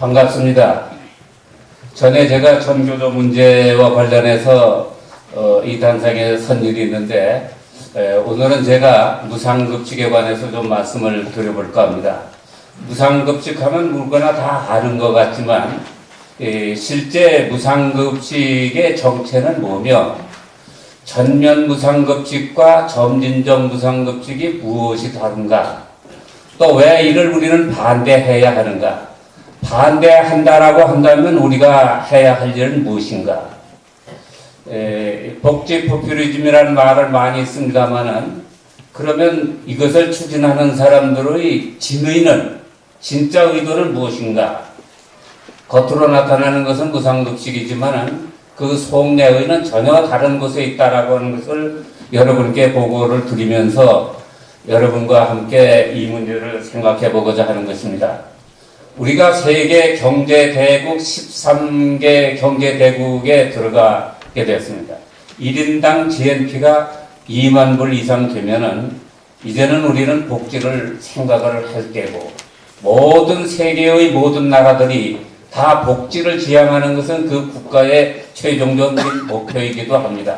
반갑습니다. 전에 제가 전교조 문제와 관련해서 이 단상에 선 일이 있는데 오늘은 제가 무상급식에 관해서 좀 말씀을 드려볼까 합니다. 무상급식하면 누구나 다 아는 것 같지만 실제 무상급식의 정체는 뭐며 전면 무상급식과 점진적 무상급식이 무엇이 다른가, 또 왜 이를 우리는 반대해야 하는가, 반대한다라고 한다면 우리가 해야 할 일은 무엇인가. 복지 포퓰리즘이라는 말을 많이 씁니다만은, 그러면 이것을 추진하는 사람들의 진의는, 진짜 의도는 무엇인가. 겉으로 나타나는 것은 무상급식이지만은 그 속내의는 전혀 다른 곳에 있다라고 하는 것을 여러분께 보고를 드리면서 여러분과 함께 이 문제를 생각해 보고자 하는 것입니다. 우리가 세계 경제대국 13개 경제대국에 들어가게 되었습니다. 1인당 GNP가 2만 불 이상 되면은 이제는 우리는 복지를 생각을 할 때고, 모든 세계의 모든 나라들이 다 복지를 지향하는 것은 그 국가의 최종적인 목표이기도 합니다.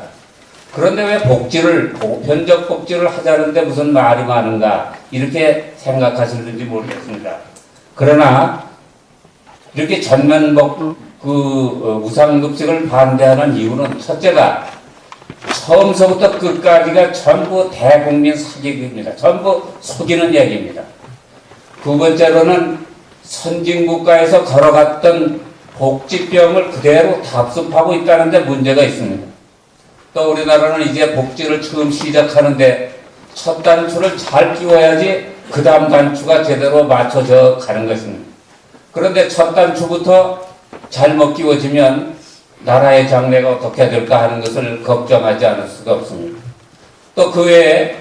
그런데 왜 복지를, 보편적 복지를 하자는데 무슨 말이 많은가, 이렇게 생각하시는지 모르겠습니다. 그러나 이렇게 전면 무상급식을 반대하는 이유는, 첫째가 처음서부터 끝까지가 전부 대국민 사기입니다. 전부 속이는 얘기입니다. 두 번째로는 선진국가에서 걸어갔던 복지병을 그대로 답습하고 있다는 데 문제가 있습니다. 또 우리나라는 이제 복지를 처음 시작하는데 첫 단추를 잘 끼워야지 그 다음 단추가 제대로 맞춰져 가는 것입니다. 그런데 첫 단추부터 잘못 끼워지면 나라의 장래가 어떻게 될까 하는 것을 걱정하지 않을 수가 없습니다. 또 그 외에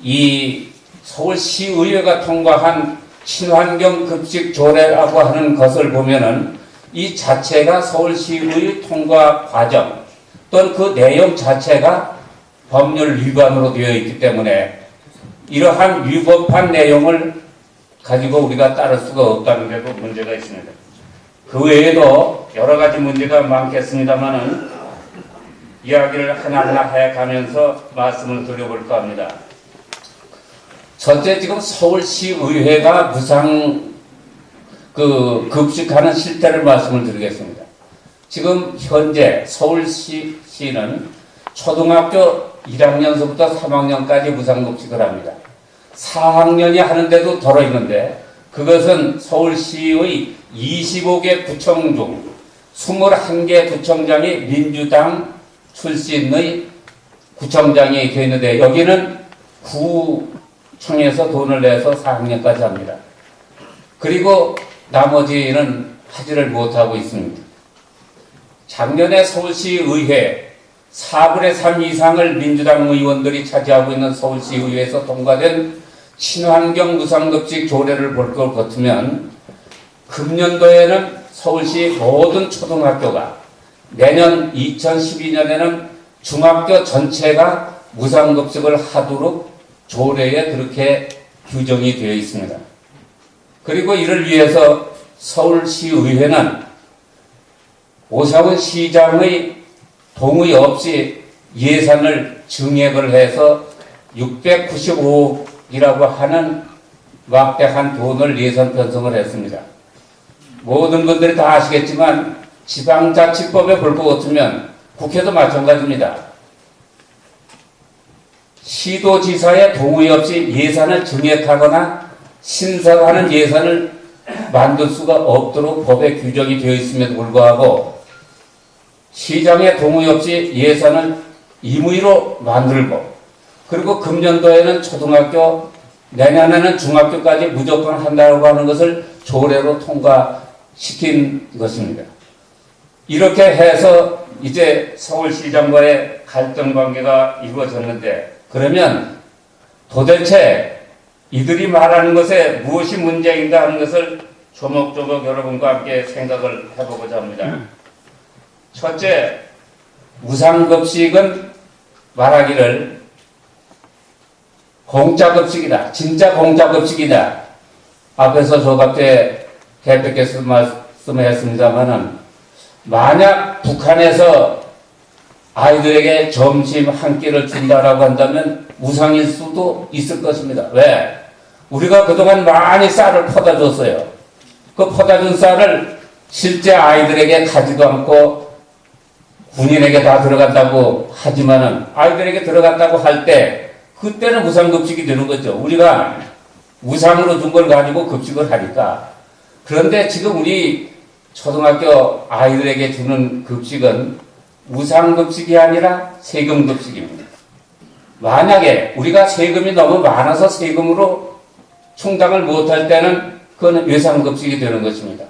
이 서울시의회가 통과한 친환경 급식 조례라고 하는 것을 보면은 이 자체가 서울시의 통과 과정 또는 그 내용 자체가 법률 위반으로 되어 있기 때문에 이러한 위법한 내용을 가지고 우리가 따를 수가 없다는 데도 문제가 있습니다. 그 외에도 여러 가지 문제가 많겠습니다만은 이야기를 하나하나 해가면서 말씀을 드려볼까 합니다. 첫째, 지금 서울시의회가 급식하는 실태를 말씀을 드리겠습니다. 지금 현재 서울시는 초등학교 1학년서부터 3학년까지 무상급식을 합니다. 4학년이 하는데도 덜어 있는데, 그것은 서울시의 25개 구청 중 21개 구청장이 민주당 출신의 구청장이 되어 있는데, 여기는 구청에서 돈을 내서 4학년까지 합니다. 그리고 나머지는 하지를 못하고 있습니다. 작년에 서울시의회 4분의 3 이상을 민주당 의원들이 차지하고 있는 서울시의회에서 통과된 친환경 무상급식 조례를 볼 것 같으면, 금년도에는 서울시 모든 초등학교가, 내년 2012년에는 중학교 전체가 무상급식을 하도록 조례에 그렇게 규정이 되어 있습니다. 그리고 이를 위해서 서울시의회는 오세훈 시장의 동의 없이 예산을 증액을 해서 695억이라고 하는 막대한 돈을 예산 편성을 했습니다. 모든 분들이 다 아시겠지만 지방자치법에 볼 것 같으면 국회도 마찬가지입니다. 시도지사의 동의 없이 예산을 증액하거나 신설하는 예산을 만들 수가 없도록 법에 규정이 되어 있음에도 불구하고 시장의 동의 없이 예산을 임의로 만들고, 그리고 금년도에는 초등학교, 내년에는 중학교까지 무조건 한다고 하는 것을 조례로 통과시킨 것입니다. 이렇게 해서 이제 서울시장과의 갈등 관계가 이루어졌는데, 그러면 도대체 이들이 말하는 것에 무엇이 문제인가 하는 것을 조목조목 여러분과 함께 생각을 해보고자 합니다. 첫째, 무상급식은 말하기를 공짜급식이다, 진짜 공짜급식이다. 앞에서 저 같은 대표께서 말씀했습니다만은 만약 북한에서 아이들에게 점심 한 끼를 준다라고 한다면 우상일 수도 있을 것입니다. 왜? 우리가 그동안 많이 쌀을 퍼다 줬어요. 그 퍼다 준 쌀을 실제 아이들에게 가지도 않고 군인에게 다 들어간다고 하지만은 아이들에게 들어간다고 할 때 그때는 무상급식이 되는 거죠. 우리가 무상으로 준 걸 가지고 급식을 하니까. 그런데 지금 우리 초등학교 아이들에게 주는 급식은 무상급식이 아니라 세금급식입니다. 만약에 우리가 세금이 너무 많아서 세금으로 충당을 못할 때는 그건 외상급식이 되는 것입니다.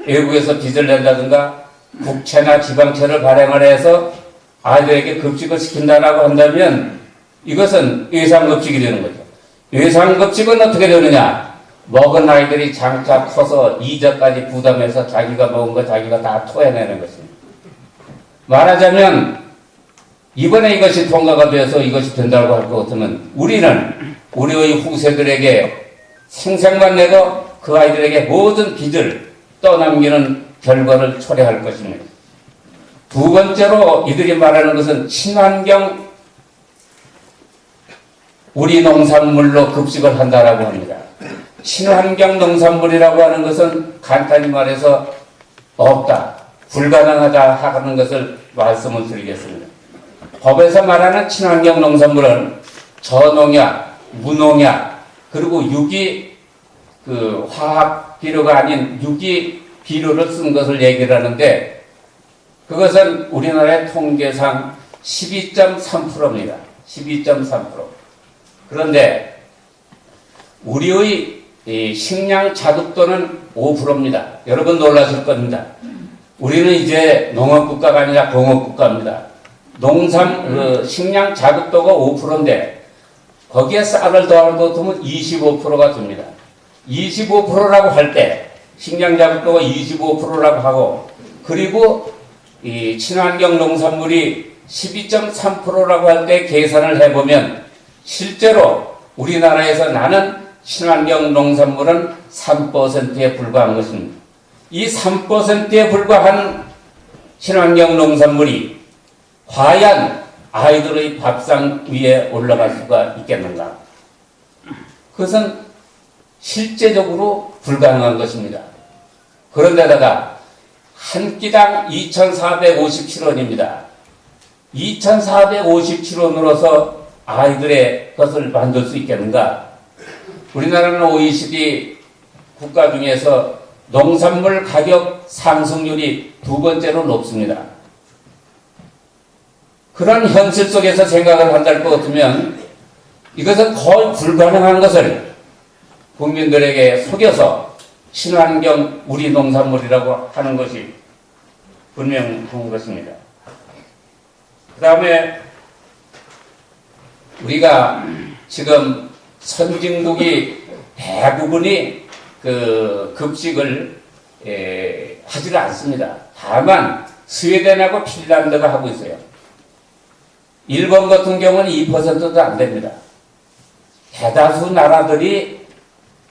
외국에서 빚을 낸다든가 국채나 지방채를 발행을 해서 아이들에게 급식을 시킨다라고 한다면 이것은 외상급식이 되는 거죠. 외상급식은 어떻게 되느냐? 먹은 아이들이 장차 커서 이자까지 부담해서 자기가 먹은 거 자기가 다 토해내는 것입니다. 말하자면 이번에 이것이 통과가 돼서 이것이 된다고 할 것 같으면 우리는 우리의 후세들에게 생색만 내도 그 아이들에게 모든 빚을 떠넘기는 결과를 초래할 것입니다. 두 번째로 이들이 말하는 것은 친환경 우리 농산물로 급식을 한다라고 합니다. 친환경 농산물이라고 하는 것은 간단히 말해서 없다, 불가능하다 하는 것을 말씀을 드리겠습니다. 법에서 말하는 친환경 농산물은 저농약, 무농약, 그리고 유기 화학 비료가 아닌 유기 비료를 쓴 것을 얘기를 하는데 그것은 우리나라의 통계상 12.3%입니다. 12.3%. 그런데 우리의 식량 자급도는 5%입니다. 여러분 놀라실 겁니다. 우리는 이제 농업국가가 아니라 공업국가입니다. 식량 자급도가 5%인데 거기에 쌀을 더하면 25%가 됩니다. 25%라고 할 때 식량 자급도가 25%라고 하고 그리고 이 친환경 농산물이 12.3%라고 할 때 계산을 해보면 실제로 우리나라에서 나는 친환경 농산물은 3%에 불과한 것입니다. 이 3%에 불과한 친환경 농산물이 과연 아이들의 밥상 위에 올라갈 수가 있겠는가? 그것은 실제적으로 불가능한 것입니다. 그런데다가 한 끼당 2,457원입니다. 2,457원으로서 아이들의 것을 만들 수 있겠는가? 우리나라는 OECD 국가 중에서 농산물 가격 상승률이 두 번째로 높습니다. 그런 현실 속에서 생각을 한다고 같으면 이것은 거의 불가능한 것을 국민들에게 속여서 친환경 우리 농산물이라고 하는 것이 분명한 것입니다. 그 다음에 우리가 지금 선진국이 대부분이 그 급식을 하지를 않습니다. 다만 스웨덴하고 핀란드가 하고 있어요. 일본 같은 경우는 2%도 안 됩니다. 대다수 나라들이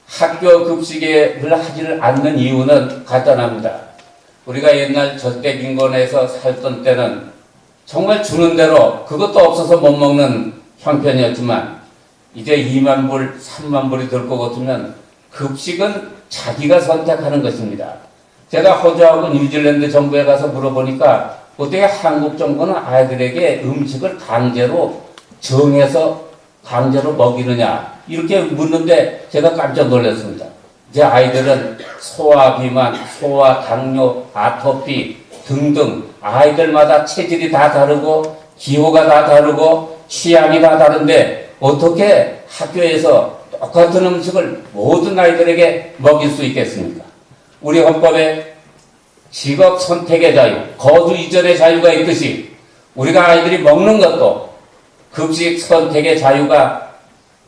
학교 급식을 하지를 않는 이유는 간단합니다. 우리가 옛날 저택인권에서 살던 때는 정말 주는 대로 그것도 없어서 못 먹는 형편이었지만 이제 2만 불, 3만 불이 들 것 같으면 급식은 자기가 선택하는 것입니다. 제가 호주하고 뉴질랜드 정부에 가서 물어보니까 어떻게 한국 정부는 아이들에게 음식을 강제로 정해서 강제로 먹이느냐 이렇게 묻는데 제가 깜짝 놀랐습니다. 제 아이들은 소화 비만, 소화 당뇨, 아토피 등등 아이들마다 체질이 다 다르고 기호가 다 다르고 취향이 다 다른데 어떻게 학교에서 똑같은 음식을 모든 아이들에게 먹일 수 있겠습니까? 우리 헌법에 직업 선택의 자유, 거주 이전의 자유가 있듯이 우리가 아이들이 먹는 것도 급식 선택의 자유가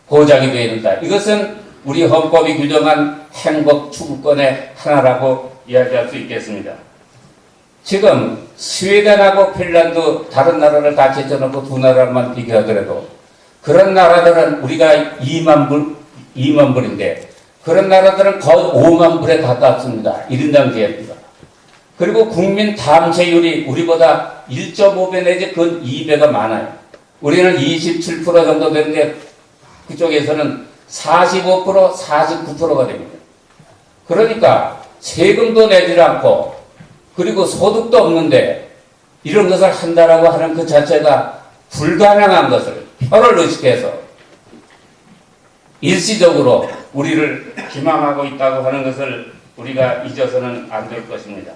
보장이 되어야 된다. 이것은 우리 헌법이 규정한 행복 추구권의 하나라고 이야기할 수 있겠습니다. 지금 스웨덴하고 핀란드 다른 나라를 다 제쳐놓고 두 나라만 비교하더라도 그런 나라들은 우리가 2만 불인데 그런 나라들은 거의 5만 불에 가깝습니다. 1인당 GDP가. 그리고 국민 담세율이 우리보다 1.5배 내지 근 2배가 많아요. 우리는 27% 정도 되는데 그쪽에서는 45%, 49%가 됩니다. 그러니까 세금도 내지 않고 그리고 소득도 없는데 이런 것을 한다라고 하는 그 자체가 불가능한 것을 혀를 의식해서 일시적으로 우리를 기망하고 있다고 하는 것을 우리가 잊어서는 안 될 것입니다.